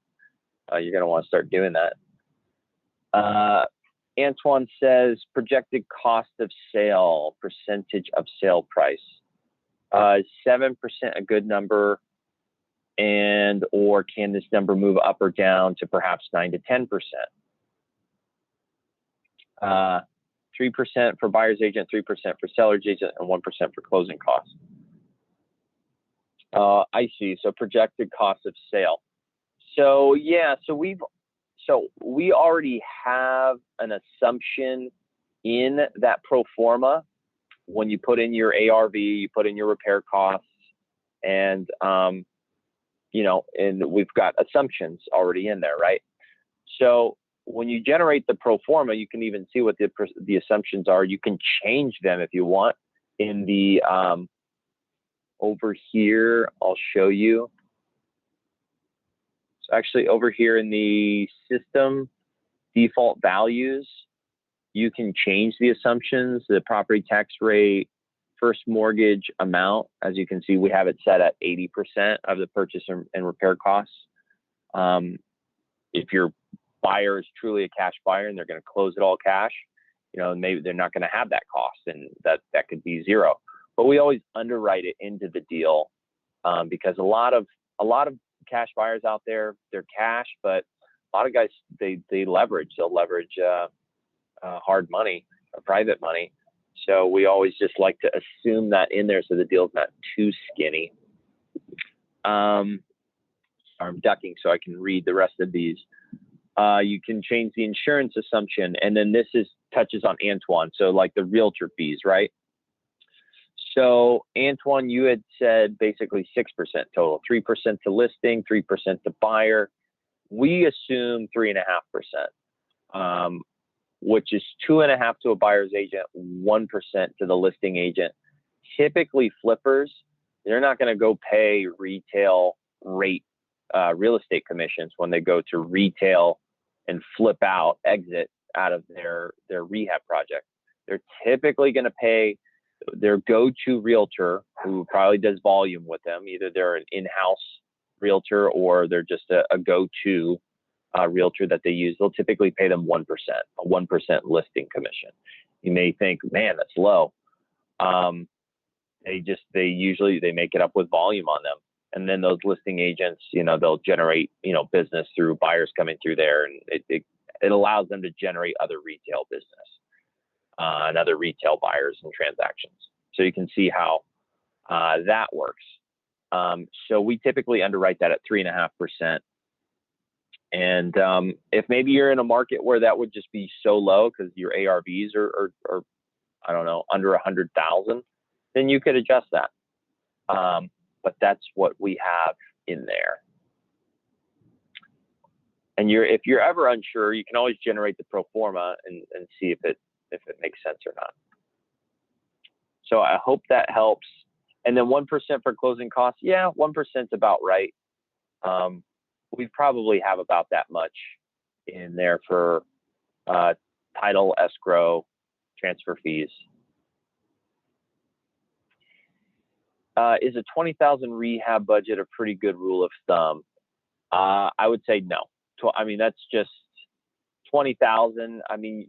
you're going to want to start doing that. Antoine says, projected cost of sale, percentage of sale price. 7% a good number, or can this number move up or down to perhaps 9 to 10%? 3% for buyer's agent, 3% for seller's agent, and 1% for closing costs. I see. So projected cost of sale. So yeah, so we already have an assumption in that pro forma. When you put in your ARV, you put in your repair costs, and and we've got assumptions already in there, right? So when you generate the pro forma, you can even see what the assumptions are. You can change them if you want. In the over here, I'll show you. So actually over here in the system default values, you can change the assumptions, the property tax rate, first mortgage amount. As you can see, we have it set at 80% of the purchase and repair costs. If your buyer is truly a cash buyer and they're going to close it all cash, maybe they're not going to have that cost, and that could be 0. But we always underwrite it into the deal, because a lot of cash buyers out there, they're cash, but a lot of guys, they'll leverage hard money or private money. So we always just like to assume that in there so the deal's not too skinny. I'm ducking so I can read the rest of these. You can change the insurance assumption, and then this touches on Antoine. So like the realtor fees, right? So Antoine, you had said basically 6% total, 3% to listing, 3% to buyer. We assume 3.5%, which is 2.5% to a buyer's agent, 1% to the listing agent. Typically flippers, they're not going to go pay retail rate real estate commissions when they go to retail and exit out of their rehab project. They're typically going to pay their go-to realtor, who probably does volume with them. Either they're an in-house realtor or they're just a go-to realtor that they use, they'll typically pay them 1%, a 1% listing commission. You may think, man, that's low. They usually make it up with volume on them. And then those listing agents, they'll generate, business through buyers coming through there. And it allows them to generate other retail business and other retail buyers and transactions. So you can see how that works. So we typically underwrite that at 3.5%. And if maybe you're in a market where that would just be so low because your ARVs are I don't know, under 100,000, then you could adjust that. But that's what we have in there. And if you're ever unsure, you can always generate the pro forma and see if it makes sense or not. So I hope that helps. And then 1% for closing costs. Yeah, 1% is about right. We probably have about that much in there for title, escrow, transfer fees. Is a 20,000 rehab budget a pretty good rule of thumb? I would say no. I mean, that's just 20,000. I mean,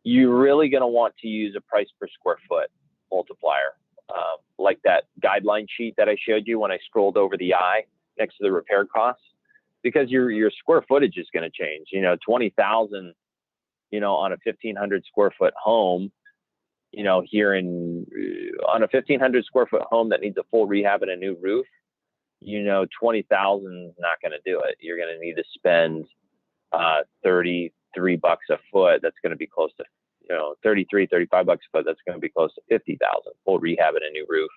you're really going to want to use a price per square foot multiplier, like that guideline sheet that I showed you when I scrolled over the I next to the repair costs, because your square footage is going to change. 20,000, on a 1,500 square foot home, here on a 1,500 square foot home that needs a full rehab and a new roof, 20,000 is not going to do it. You're going to need to spend $33 a foot. That's going to be close to, $33, $35 a foot. That's going to be close to 50,000 full rehab and a new roof.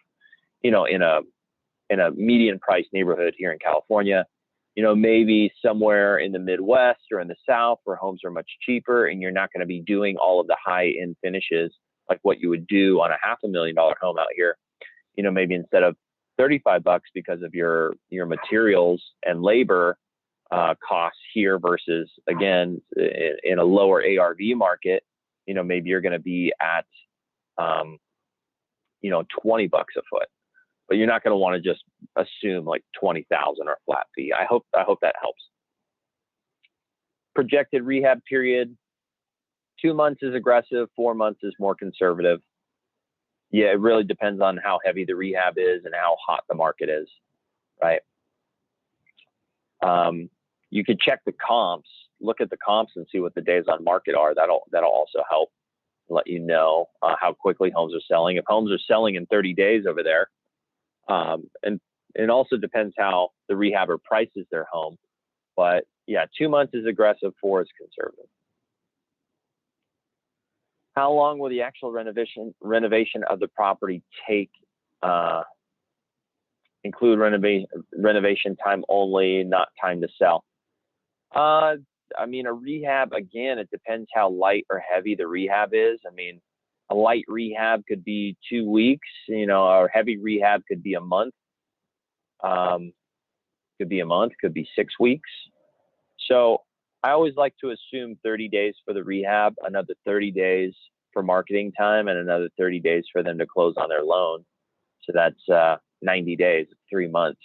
In a median price neighborhood here in California, maybe somewhere in the Midwest or in the South where homes are much cheaper and you're not going to be doing all of the high end finishes like what you would do on a $500,000 home out here. Maybe instead of $35 because of your materials and labor costs here versus, again, in a lower ARV market, maybe you're going to be at, $20 a foot. But you're not going to want to just assume like 20,000 or flat fee. I hope that helps. Projected rehab period, 2 months is aggressive, 4 months is more conservative. Yeah, it really depends on how heavy the rehab is and how hot the market is, right? You could check the comps, look at the comps and see what the days on market are. That'll also help let you know how quickly homes are selling. If homes are selling in 30 days over there, and it also depends how the rehabber prices their home. But yeah, 2 months is aggressive, 4 is conservative. How long will the actual renovation of the property take? Include renovation time only, not time to sell. I mean, a rehab, again, it depends how light or heavy the rehab is. I mean, a light rehab could be 2 weeks, a heavy rehab could be a month. Could be 6 weeks. So I always like to assume 30 days for the rehab, another 30 days for marketing time, and another 30 days for them to close on their loan. So that's 90 days, 3 months.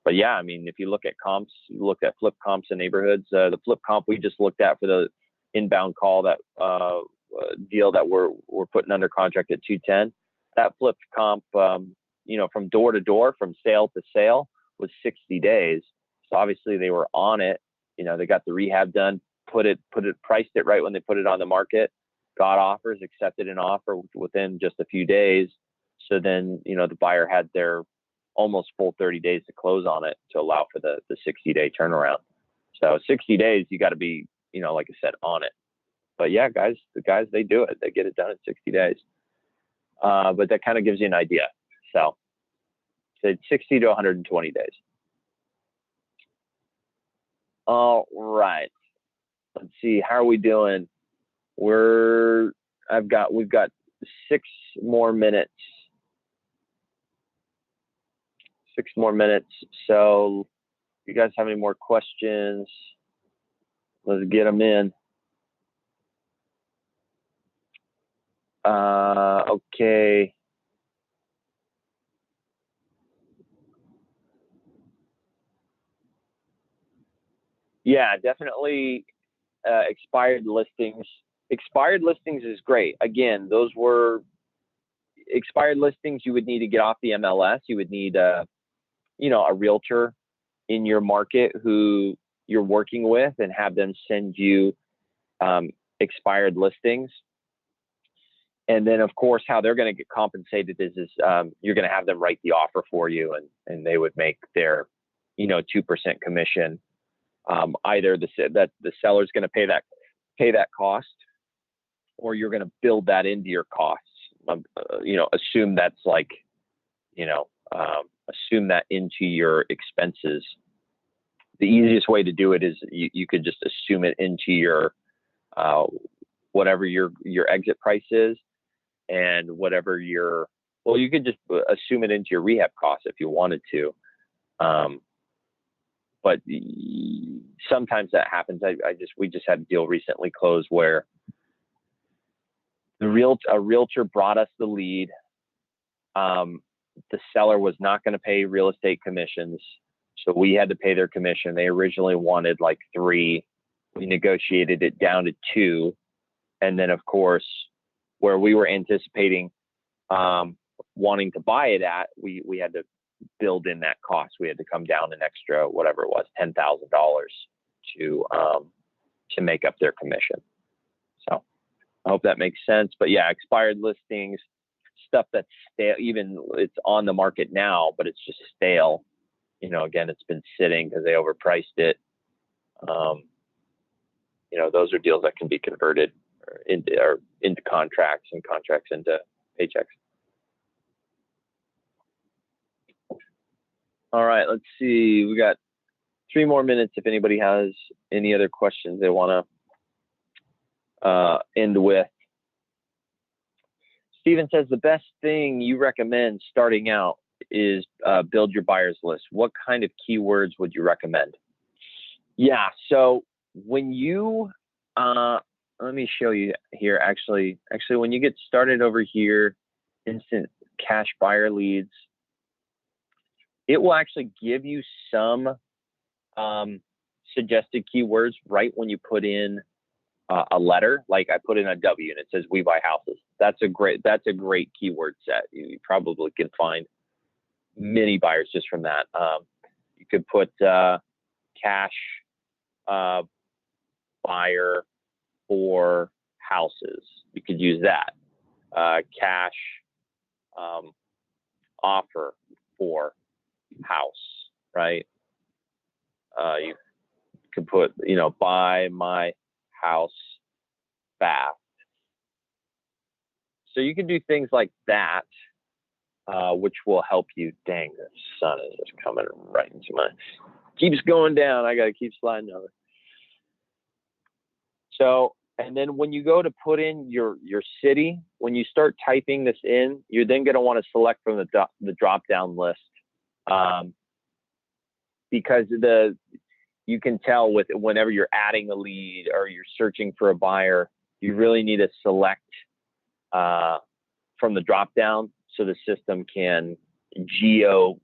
But yeah, I mean, if you look at comps, you look at flip comps in neighborhoods, the flip comp we just looked at for the inbound call, that deal that we're putting under contract at 210, that flip comp, from door to door, from sale to sale, was 60 days. So obviously they were on it. They got the rehab done, priced it right when they put it on the market, got offers, accepted an offer within just a few days. So then, the buyer had their almost full 30 days to close on it to allow for the 60-day turnaround. So 60 days, you got to be, like I said, on it. But yeah, the guys, they do it. They get it done in 60 days. But that kind of gives you an idea. So 60 to 120 days. All right. Let's see. How are we doing? We've got 6 more minutes. 6 more minutes. So if you guys have any more questions, let's get them in. Okay. Yeah, definitely expired listings. Expired listings is great. Again, those were expired listings. You would need to get off the MLS. You would need a realtor in your market who you're working with and have them send you expired listings. And then, of course, how they're going to get compensated is you're going to have them write the offer for you, and they would make their 2% commission. Either the seller's going to pay that cost, or you're going to build that into your costs. Assume that's assume that into your expenses. The easiest way to do it is you could just assume it into your whatever your exit price is, and whatever you could just assume it into your rehab costs if you wanted to. But sometimes that happens. We just had a deal recently close where a realtor brought us the lead. The seller was not going to pay real estate commissions, so we had to pay their commission. They originally wanted like 3. We negotiated it down to 2. And then, of course, where we were anticipating wanting to buy it at, we had to build in that cost. We had to come down an extra, whatever it was, $10,000 to make up their commission. So I hope that makes sense. But yeah, expired listings, stuff that's stale, even it's on the market now, but it's just stale. Again, it's been sitting because they overpriced it. Those are deals that can be converted into contracts, and contracts into paychecks. All right, let's see. We got 3 more minutes if anybody has any other questions they want to end with. Steven says the best thing you recommend starting out is build your buyers list. What kind of keywords would you recommend? Yeah, so when you let me show you here. Actually, when you get started over here, instant cash buyer leads, it will actually give you some suggested keywords right when you put in a letter. Like I put in a W and it says "We buy houses." That's a great keyword set. You probably can find many buyers just from that. You could put cash buyer for houses. You could use that. Cash offer for house, right? You could put, buy my house fast. So you can do things like that, which will help you. Dang, the sun is just coming right into keeps going down. I got to keep sliding over. So, and then when you go to put in your city, when you start typing this in, you're then going to want to select from the drop-down list, because you can tell whenever you're adding a lead or you're searching for a buyer, you really need to select from the drop-down so the system can geo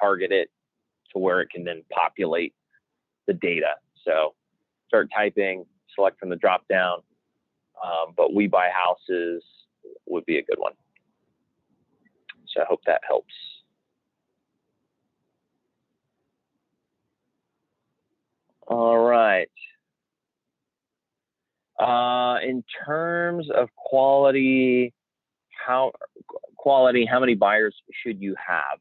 target it to where it can then populate the data. So start typing, select from the drop down, but We Buy Houses would be a good one. So I hope that helps. All right. In terms of quality, how many buyers should you have?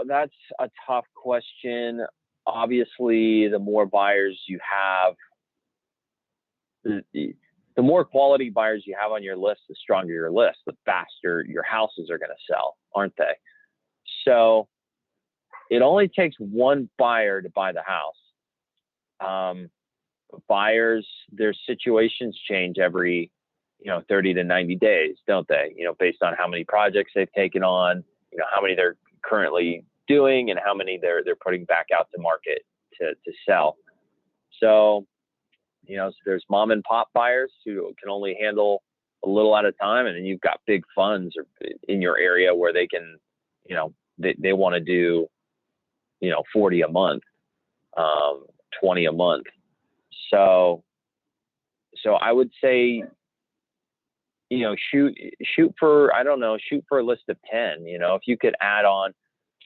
That's a tough question. Obviously, the more buyers you have, the more quality buyers you have on your list, the stronger your list, the faster your houses are going to sell, aren't they? So it only takes one buyer to buy the house. Buyers, their situations change every 30 to 90 days, don't they? Based on how many projects they've taken on, how many they're currently doing and how many they're putting back out to market to sell. So, so there's mom and pop buyers who can only handle a little at a time, and then you've got big funds in your area where they can, they want to do, 40 a month. 20 a month. So I would say, shoot for, I don't know, shoot for a list of 10. If you could add on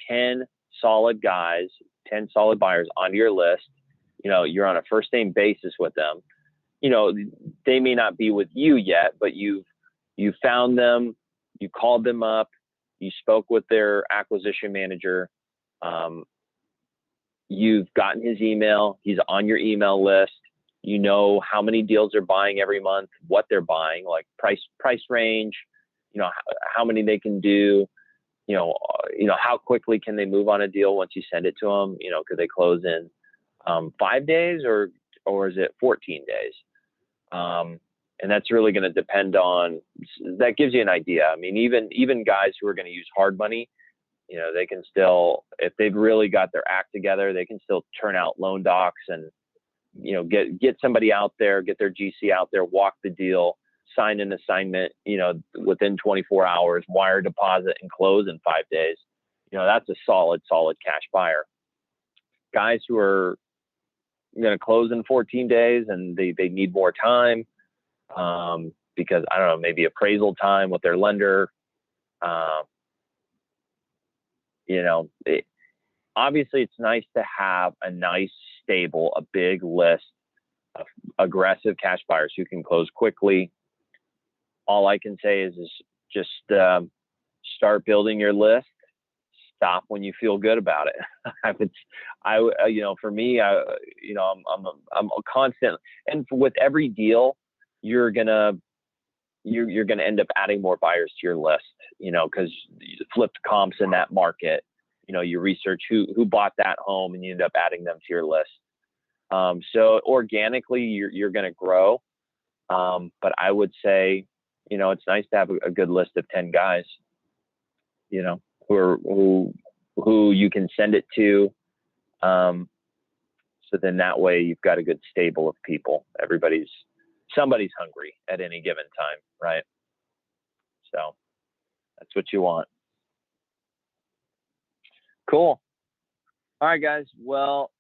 10 solid guys, 10 solid buyers onto your list, you're on a first name basis with them. They may not be with you yet, but you found them, you called them up, you spoke with their acquisition manager. You've gotten his email. He's on your email list. You know how many deals they're buying every month, what they're buying, like price range, how many they can do, how quickly can they move on a deal once you send it to them? Could they close in 5 days or is it 14 days? And that's really going to depend on, that gives you an idea. I mean, even guys who are going to use hard money, they can still, if they've really got their act together, they can still turn out loan docs and, get somebody out there, get their GC out there, walk the deal, sign an assignment, within 24 hours, wire deposit and close in 5 days. That's a solid cash buyer. Guys who are going to close in 14 days and they need more time, because I don't know, maybe appraisal time with their lender. Obviously it's nice to have a nice, stable, a big list of aggressive cash buyers who can close quickly. All I can say is just start building your list. Stop when you feel good about it. For me, I'm a constant, and with every deal, you're gonna end up adding more buyers to your list. Because flipped comps in that market. You research who bought that home, and you end up adding them to your list. So organically, you're going to grow. But I would say, it's nice to have a good list of 10 guys, who you can send it to. So then that way you've got a good stable of people. Somebody's hungry at any given time, right? So that's what you want. Cool. All right, guys. Well,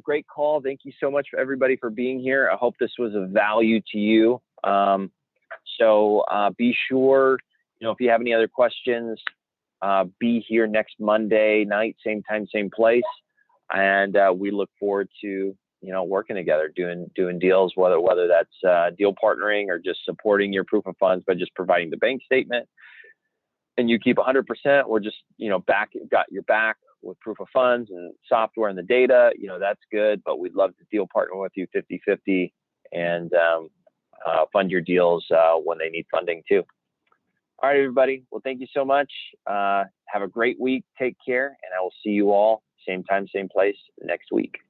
great call. Thank you so much for everybody for being here. I hope this was of value to you. So be sure, if you have any other questions, be here next Monday night, same time, same place. And we look forward to, working together, doing deals, whether that's deal partnering or just supporting your proof of funds by just providing the bank statement. And you keep 100%, or just, got your back with proof of funds and software and the data, that's good, but we'd love to deal partner with you 50-50 and fund your deals when they need funding too. All right, everybody. Well, thank you so much. Have a great week. Take care, and I will see you all same time, same place next week.